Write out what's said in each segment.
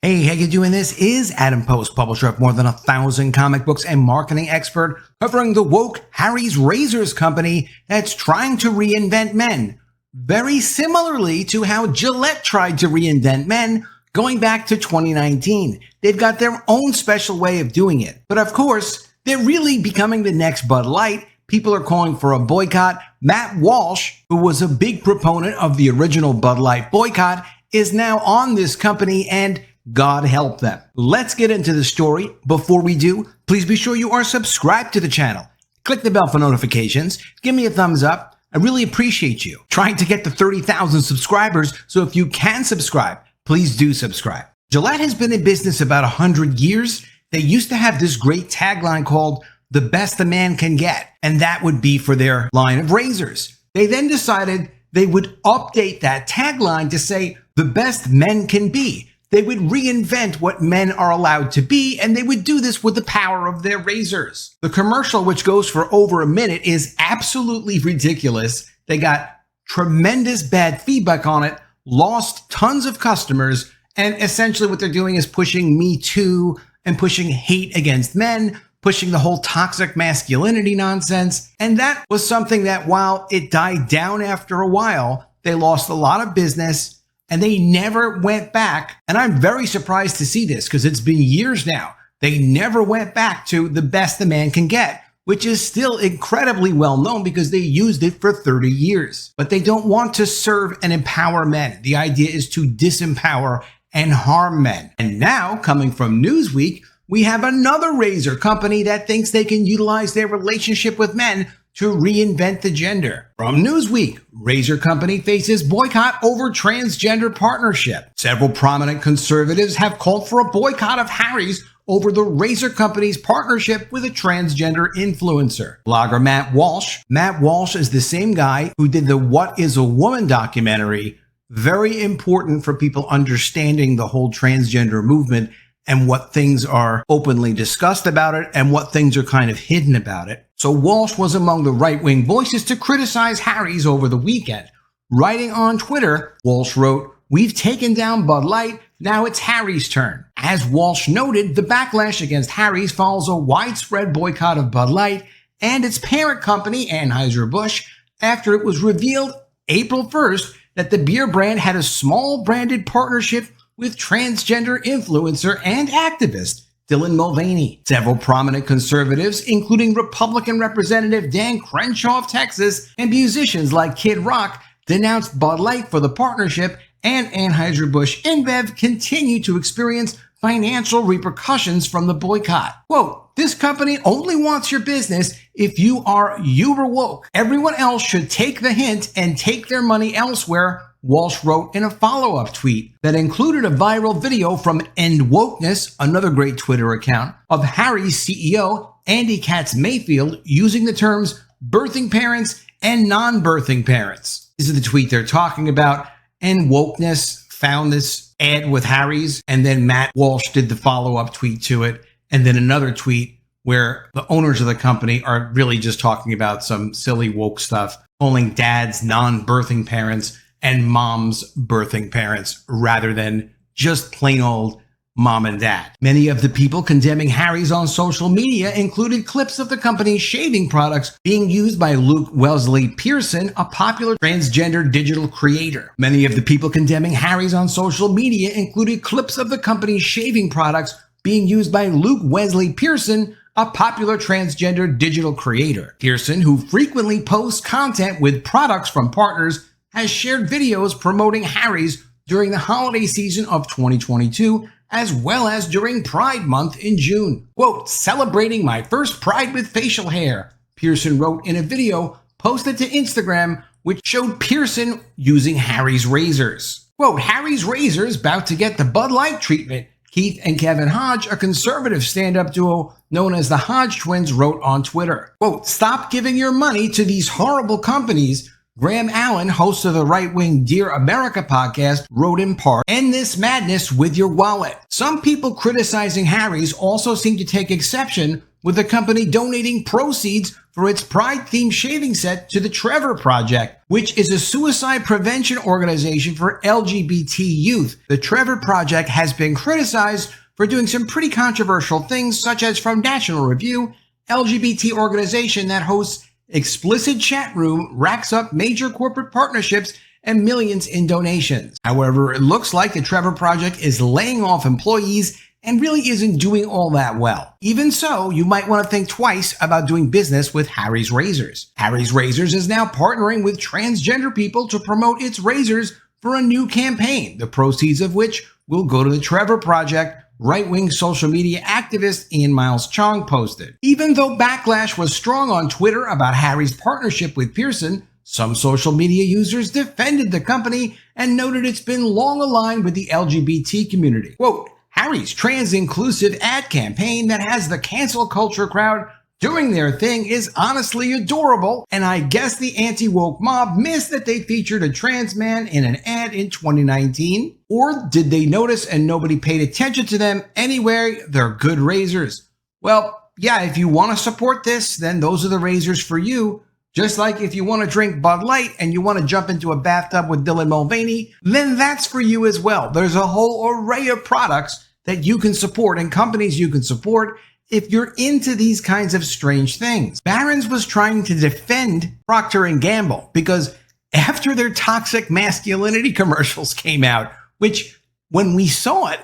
Hey, how you doing? This is Adam Post, publisher of more than 1,000 comic books and marketing expert, covering the woke Harry's Razors company that's trying to reinvent men. Very similarly to how Gillette tried to reinvent men going back to 2019. They've got their own special way of doing it. But of course, they're really becoming the next Bud Light. People are calling for a boycott. Matt Walsh, who was a big proponent of the original Bud Light boycott, is now on this company, and God help them. Let's get into the story. Before we do, please be sure you are subscribed to the channel. Click the bell for notifications. Give me a thumbs up. I really appreciate you. Trying to get to 30,000 subscribers, so if you can subscribe, please do subscribe. Gillette has been in business about 100 years. They used to have this great tagline called "The Best a Man Can Get," and that would be for their line of razors. They then decided they would update that tagline to say "The Best Men Can Be." They would reinvent what men are allowed to be, and they would do this with the power of their razors. The commercial, which goes for over a minute, is absolutely ridiculous. They got tremendous bad feedback on it, lost tons of customers, and essentially what they're doing is pushing Me Too and pushing hate against men, pushing the whole toxic masculinity nonsense. And that was something that, while it died down after a while, they lost a lot of business. And they never went back. And I'm very surprised to see this because it's been years now. They never went back to "The Best a Man Can Get," which is still incredibly well known because they used it for 30 years. But they don't want to serve and empower men. The idea is to disempower and harm men. And now, coming from Newsweek, we have another razor company that thinks they can utilize their relationship with men to reinvent the gender. From Newsweek, razor company faces boycott over transgender partnership. Several prominent conservatives have called for a boycott of Harry's over the razor company's partnership with a transgender influencer. Blogger Matt Walsh. Matt Walsh is the same guy who did the "What is a Woman" documentary. Very important for people understanding the whole transgender movement and what things are openly discussed about it and what things are kind of hidden about it. So Walsh was among the right-wing voices to criticize Harry's over the weekend. Writing on Twitter, Walsh wrote, "We've taken down Bud Light, now it's Harry's turn." As Walsh noted, the backlash against Harry's follows a widespread boycott of Bud Light and its parent company, Anheuser-Busch, after it was revealed April 1st that the beer brand had a small branded partnership with transgender influencer and activist Dylan Mulvaney. Several prominent conservatives, including Republican Representative Dan Crenshaw of Texas and musicians like Kid Rock, denounced Bud Light for the partnership, and Anheuser-Busch InBev continue to experience financial repercussions from the boycott. Quote, "This company only wants your business if you are uber woke. Everyone else should take the hint and take their money elsewhere," Walsh wrote in a follow-up tweet that included a viral video from End Wokeness, another great Twitter account, of Harry's CEO, Andy Katz-Mayfield, using the terms birthing parents and non-birthing parents. This is the tweet they're talking about. End Wokeness found this ad with Harry's, and then Matt Walsh did the follow-up tweet to it, and then another tweet where the owners of the company are really just talking about some silly woke stuff, calling dads non-birthing parents and moms birthing parents rather than just plain old mom and dad. Many of the people condemning Harry's on social media included clips of the company's shaving products being used by Luke Wesley Pearson, a popular transgender digital creator. Many of the people condemning Harry's on social media included clips of the company's shaving products being used by Luke Wesley Pearson, a popular transgender digital creator. Pearson, who frequently posts content with products from partners, has shared videos promoting Harry's during the holiday season of 2022, as well as during Pride Month in June. Quote, "Celebrating my first Pride with facial hair," Pearson wrote in a video posted to Instagram, which showed Pearson using Harry's razors. Quote, "Harry's razors about to get the Bud Light treatment," Keith and Kevin Hodge, a conservative stand-up duo known as the Hodge Twins, wrote on Twitter. Quote, "Stop giving your money to these horrible companies." Graham Allen, host of the right-wing Dear America podcast, wrote in part, "End this madness with your wallet." Some people criticizing Harry's also seem to take exception with the company donating proceeds for its Pride-themed shaving set to the Trevor Project, which is a suicide prevention organization for LGBT youth. The Trevor Project has been criticized for doing some pretty controversial things, such as from National Review, LGBT organization that hosts explicit chat room, racks up major corporate partnerships, and millions in donations. However, it looks like the Trevor Project is laying off employees and really isn't doing all that well. Even so, you might want to think twice about doing business with Harry's Razors. Harry's Razors is now partnering with transgender people to promote its razors for a new campaign, the proceeds of which will go to the Trevor Project, right-wing social media activist Ian Miles Chong posted. Even though backlash was strong on Twitter about Harry's partnership with Pearson, some social media users defended the company and noted it's been long aligned with the LGBT community. Quote, Harry's trans-inclusive ad campaign that has the cancel culture crowd doing their thing is honestly adorable, and I guess the anti-woke mob missed that they featured a trans man in an ad in 2019. Or did they notice and nobody paid attention to them? Anyway, they're good razors. Well, yeah, if you want to support this, then those are the razors for you. Just like if you want to drink Bud Light and you want to jump into a bathtub with Dylan Mulvaney, then that's for you as well. There's a whole array of products that you can support and companies you can support if you're into these kinds of strange things. Barron's was trying to defend Procter & Gamble because after their toxic masculinity commercials came out, which when we saw it,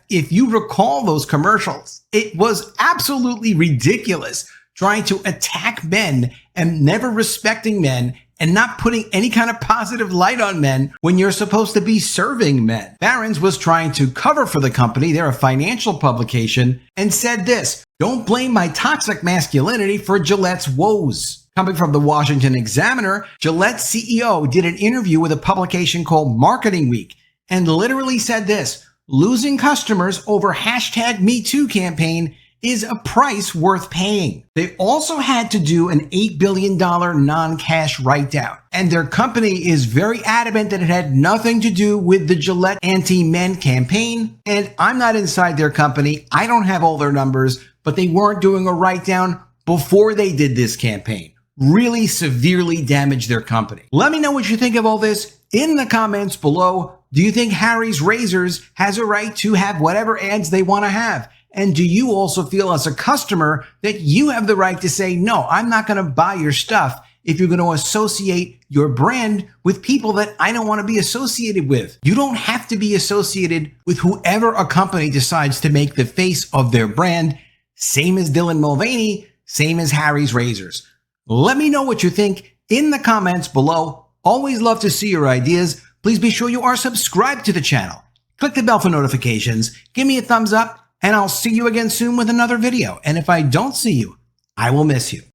if you recall those commercials, it was absolutely ridiculous trying to attack men and never respecting men and not putting any kind of positive light on men when you're supposed to be serving men. Barron's was trying to cover for the company, they're a financial publication, and said this, don't blame my toxic masculinity for Gillette's woes. Coming from the Washington Examiner, Gillette's CEO did an interview with a publication called Marketing Week and literally said this, losing customers over #MeToo campaign is a price worth paying. They also had to do an $8 billion non-cash write-down. And their company is very adamant that it had nothing to do with the Gillette anti-men campaign. And I'm not inside their company. I don't have all their numbers, but they weren't doing a write-down before they did this campaign. Really severely damaged their company. Let me know what you think of all this in the comments below. Do you think Harry's Razors has a right to have whatever ads they want to have? And do you also feel as a customer that you have the right to say, no, I'm not going to buy your stuff if you're going to associate your brand with people that I don't want to be associated with? You don't have to be associated with whoever a company decides to make the face of their brand. Same as Dylan Mulvaney, same as Harry's Razors. Let me know what you think in the comments below. Always love to see your ideas. Please be sure you are subscribed to the channel. Click the bell for notifications. Give me a thumbs up. And I'll see you again soon with another video. And if I don't see you, I will miss you.